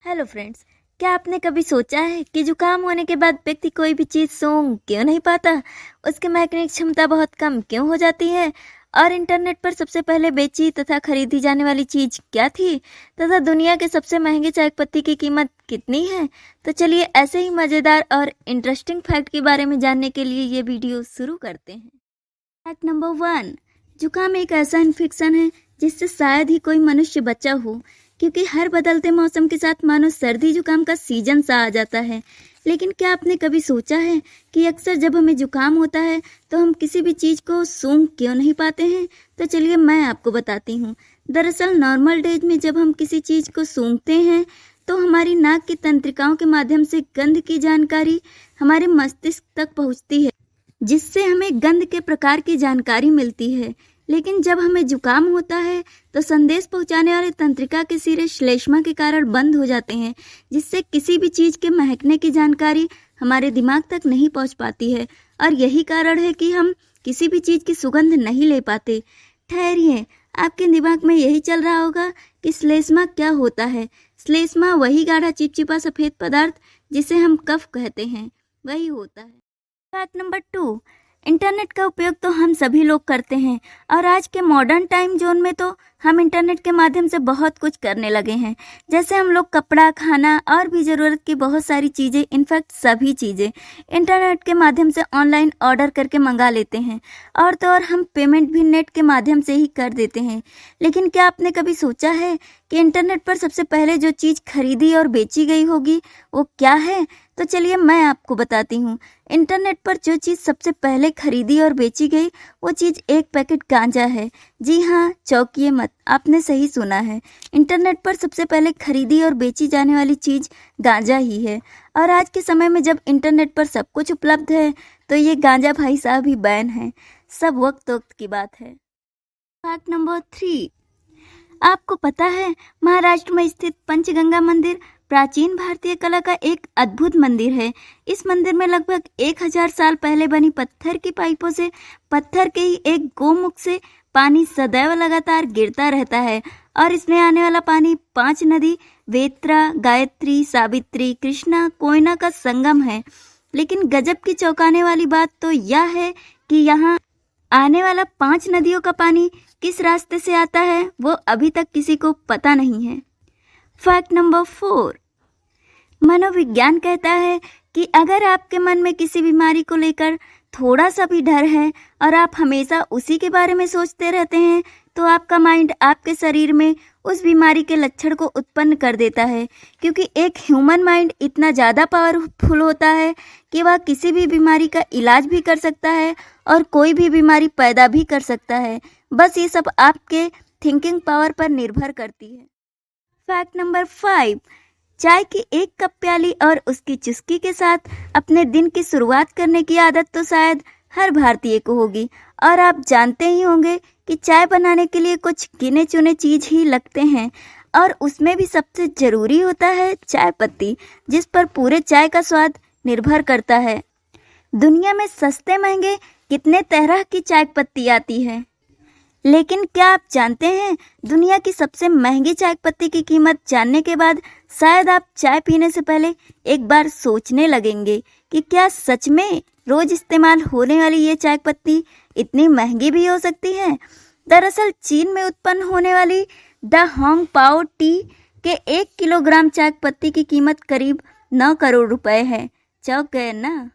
Hello friends. क्या आपने कभी सोचा है कि जुकाम होने के बाद व्यक्ति कोई भी चीज़ सूंघ क्यों नहीं पाता? उसकी महकने की क्षमता बहुत कम क्यों हो जाती है? और इंटरनेट पर सबसे पहले बेची तथा खरीदी जाने वाली चीज़ क्या थी? तथा दुनिया के सबसे महंगे चाय पत्ती की कीमत कितनी है? तो चलिए ऐसे ही मज़ेदार और इंटरेस्टिंग फैक्ट के बारे में जानने के लिए ये वीडियो शुरू करते हैं। Fact number 1। जुकाम एक ऐसा इन्फेक्शन है जिससे शायद ही कोई मनुष्य बचा हो, क्योंकि हर बदलते मौसम के साथ मानो सर्दी जुकाम का सीजन सा आ जाता है। लेकिन क्या आपने कभी सोचा है कि अक्सर जब हमें जुकाम होता है तो हम किसी भी चीज़ को सूंघ क्यों नहीं पाते हैं? तो चलिए मैं आपको बताती हूँ। दरअसल नॉर्मल डेज में जब हम किसी चीज़ को सूंघते हैं तो हमारी नाक की तंत्रिकाओं के माध्यम से गंध की जानकारी हमारे मस्तिष्क तक पहुँचती है, जिससे हमें गंध के प्रकार की जानकारी मिलती है। लेकिन जब हमें जुकाम होता है तो संदेश पहुंचाने वाले तंत्रिका के सिरे श्लेष्मा के कारण बंद हो जाते हैं, जिससे किसी भी चीज़ के महकने की जानकारी हमारे दिमाग तक नहीं पहुंच पाती है। और यही कारण है कि हम किसी भी चीज़ की सुगंध नहीं ले पाते। ठहरिए, आपके दिमाग में यही चल रहा होगा कि श्लेष्मा क्या होता है। श्लेष्मा वही गाढ़ा चिपचिपा सफ़ेद पदार्थ जिसे हम कफ कहते हैं, वही होता है। Fact number 2। इंटरनेट का उपयोग तो हम सभी लोग करते हैं, और आज के मॉडर्न टाइम जोन में तो हम इंटरनेट के माध्यम से बहुत कुछ करने लगे हैं। जैसे हम लोग कपड़ा, खाना और भी ज़रूरत की बहुत सारी चीज़ें, इनफैक्ट सभी चीज़ें इंटरनेट के माध्यम से ऑनलाइन ऑर्डर करके मंगा लेते हैं। और तो और हम पेमेंट भी नेट के माध्यम से ही कर देते हैं। लेकिन क्या आपने कभी सोचा है कि इंटरनेट पर सबसे पहले जो चीज़ खरीदी और बेची गई होगी वो क्या है? तो चलिए मैं आपको बताती हूँ। इंटरनेट पर जो चीज़ सबसे पहले खरीदी और बेची गई वो चीज़ एक पैकेट गांजा है। जी हाँ, चौंकिए मत, आपने सही सुना है। इंटरनेट पर सबसे पहले खरीदी और बेची जाने वाली चीज़ गांजा ही है। और आज के समय में जब इंटरनेट पर सब कुछ उपलब्ध है तो ये गांजा भाई साहब ही बैन है। सब वक्त वक्त की बात है। Fact number 3। आपको पता है महाराष्ट्र में स्थित पंचगंगा मंदिर प्राचीन भारतीय कला का एक अद्भुत मंदिर है। इस मंदिर में लगभग 1000 साल पहले बनी पत्थर की पाइपों से, पत्थर के ही एक गोमुख से पानी सदैव लगातार गिरता रहता है। और इसमें आने वाला पानी 5 नदी वेत्रा, गायत्री, सावित्री, कृष्णा, कोयना का संगम है। लेकिन गजब की चौंकाने वाली बात तो यह है कि यहाँ आने वाला 5 नदियों का पानी किस रास्ते से आता है वो अभी तक किसी को पता नहीं है। Fact number 4। मनोविज्ञान कहता है कि अगर आपके मन में किसी बीमारी को लेकर थोड़ा सा भी डर है और आप हमेशा उसी के बारे में सोचते रहते हैं तो आपका माइंड आपके शरीर में उस बीमारी के लक्षण को उत्पन्न कर देता है। क्योंकि एक ह्यूमन माइंड इतना ज़्यादा पावरफुल होता है कि वह किसी भी बीमारी का इलाज भी कर सकता है और कोई भी बीमारी पैदा भी कर सकता है। बस ये सब आपके थिंकिंग पावर पर निर्भर करती है। Fact number 5। चाय की एक कप प्याली और उसकी चुस्की के साथ अपने दिन की शुरुआत करने की आदत तो शायद हर भारतीय को होगी। और आप जानते ही होंगे कि चाय बनाने के लिए कुछ गिने चुने चीज़ ही लगते हैं, और उसमें भी सबसे ज़रूरी होता है चाय पत्ती, जिस पर पूरे चाय का स्वाद निर्भर करता है। दुनिया में सस्ते महंगे कितने तरह की चाय पत्ती आती है, लेकिन क्या आप जानते हैं दुनिया की सबसे महंगी चाय पत्ती की कीमत जानने के बाद शायद आप चाय पीने से पहले एक बार सोचने लगेंगे कि क्या सच में रोज इस्तेमाल होने वाली ये चाय पत्ती इतनी महंगी भी हो सकती है। दरअसल चीन में उत्पन्न होने वाली द होंग पाओ टी के 1 किलोग्राम चाय पत्ती की कीमत करीब 9 करोड़ रुपए है। चौंक गए ना।